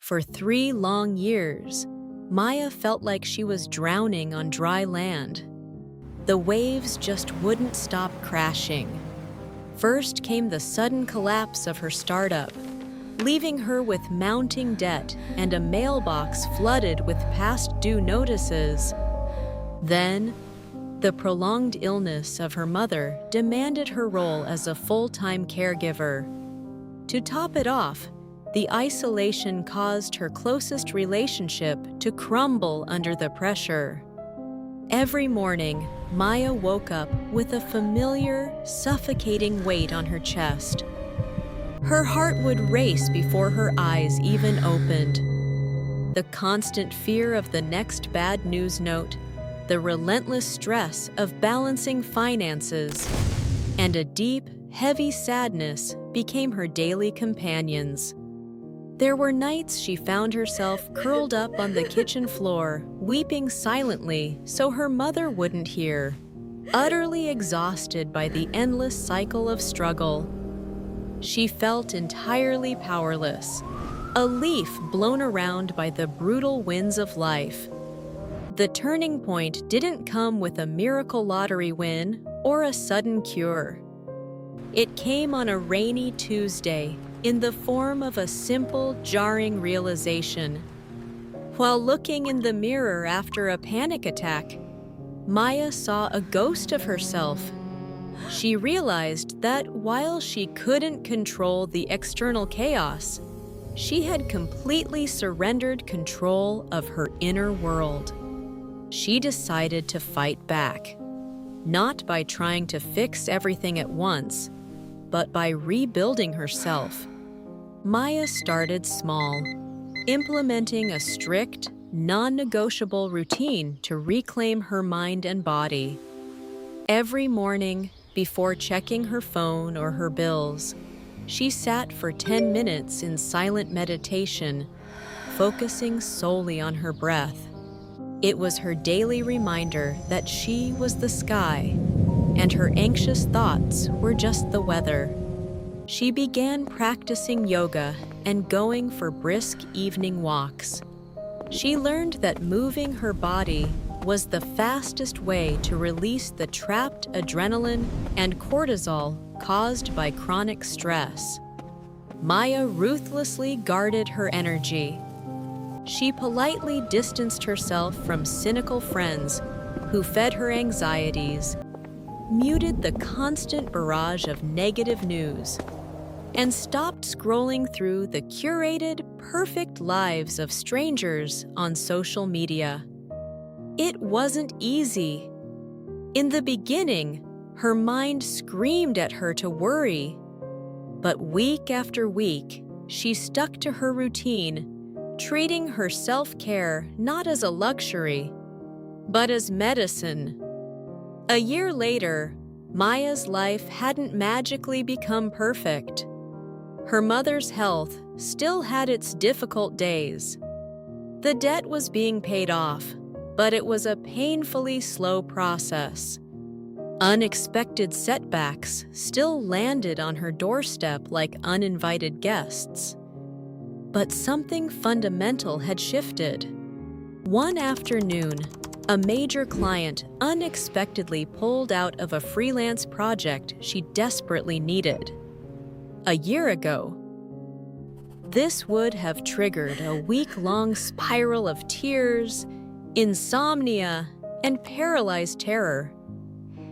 For 3 long years, Maya felt like she was drowning on dry land. The waves just wouldn't stop crashing. First came the sudden collapse of her startup, leaving her with mounting debt and a mailbox flooded with past due notices. Then, the prolonged illness of her mother demanded her role as a full-time caregiver. To top it off, the isolation caused her closest relationship to crumble under the pressure. Every morning, Maya woke up with a familiar, suffocating weight on her chest. Her heart would race before her eyes even opened. The constant fear of the next bad news note, the relentless stress of balancing finances, and a deep, heavy sadness became her daily companions. There were nights she found herself curled up on the kitchen floor, weeping silently so her mother wouldn't hear, utterly exhausted by the endless cycle of struggle. She felt entirely powerless, a leaf blown around by the brutal winds of life. The turning point didn't come with a miracle lottery win or a sudden cure. It came on a rainy Tuesday in the form of a simple, jarring realization. While looking in the mirror after a panic attack, Maya saw a ghost of herself. She realized that while she couldn't control the external chaos, she had completely surrendered control of her inner world. She decided to fight back, not by trying to fix everything at once, but by rebuilding herself. Maya started small, implementing a strict, non-negotiable routine to reclaim her mind and body. Every morning, before checking her phone or her bills, she sat for 10 minutes in silent meditation, focusing solely on her breath. It was her daily reminder that she was the sky, and her anxious thoughts were just the weather. She began practicing yoga and going for brisk evening walks. She learned that moving her body was the fastest way to release the trapped adrenaline and cortisol caused by chronic stress. Maya ruthlessly guarded her energy. She politely distanced herself from cynical friends who fed her anxieties, muted the constant barrage of negative news, and stopped scrolling through the curated, perfect lives of strangers on social media. It wasn't easy. In the beginning, her mind screamed at her to worry. But week after week, she stuck to her routine, treating her self-care not as a luxury, but as medicine. A year later, Maya's life hadn't magically become perfect. Her mother's health still had its difficult days. The debt was being paid off, but it was a painfully slow process. Unexpected setbacks still landed on her doorstep like uninvited guests. But something fundamental had shifted. One afternoon, a major client unexpectedly pulled out of a freelance project she desperately needed. A year ago, this would have triggered a week-long spiral of tears, insomnia, and paralyzed terror.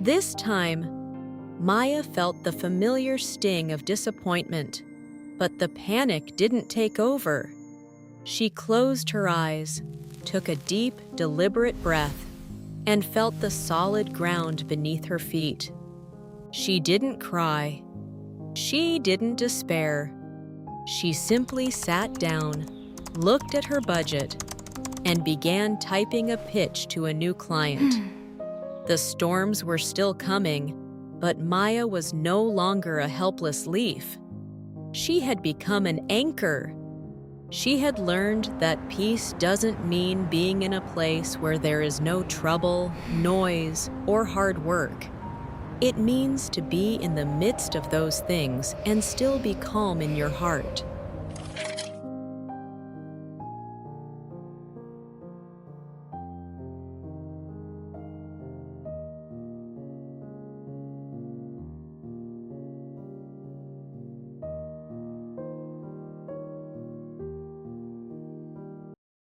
This time, Maya felt the familiar sting of disappointment, but the panic didn't take over. She closed her eyes, took a deep, deliberate breath, and felt the solid ground beneath her feet. She didn't cry. She didn't despair. She simply sat down, looked at her budget, and began typing a pitch to a new client. The storms were still coming, but Maya was no longer a helpless leaf. She had become an anchor. She had learned that peace doesn't mean being in a place where there is no trouble, noise, or hard work. It means to be in the midst of those things and still be calm in your heart.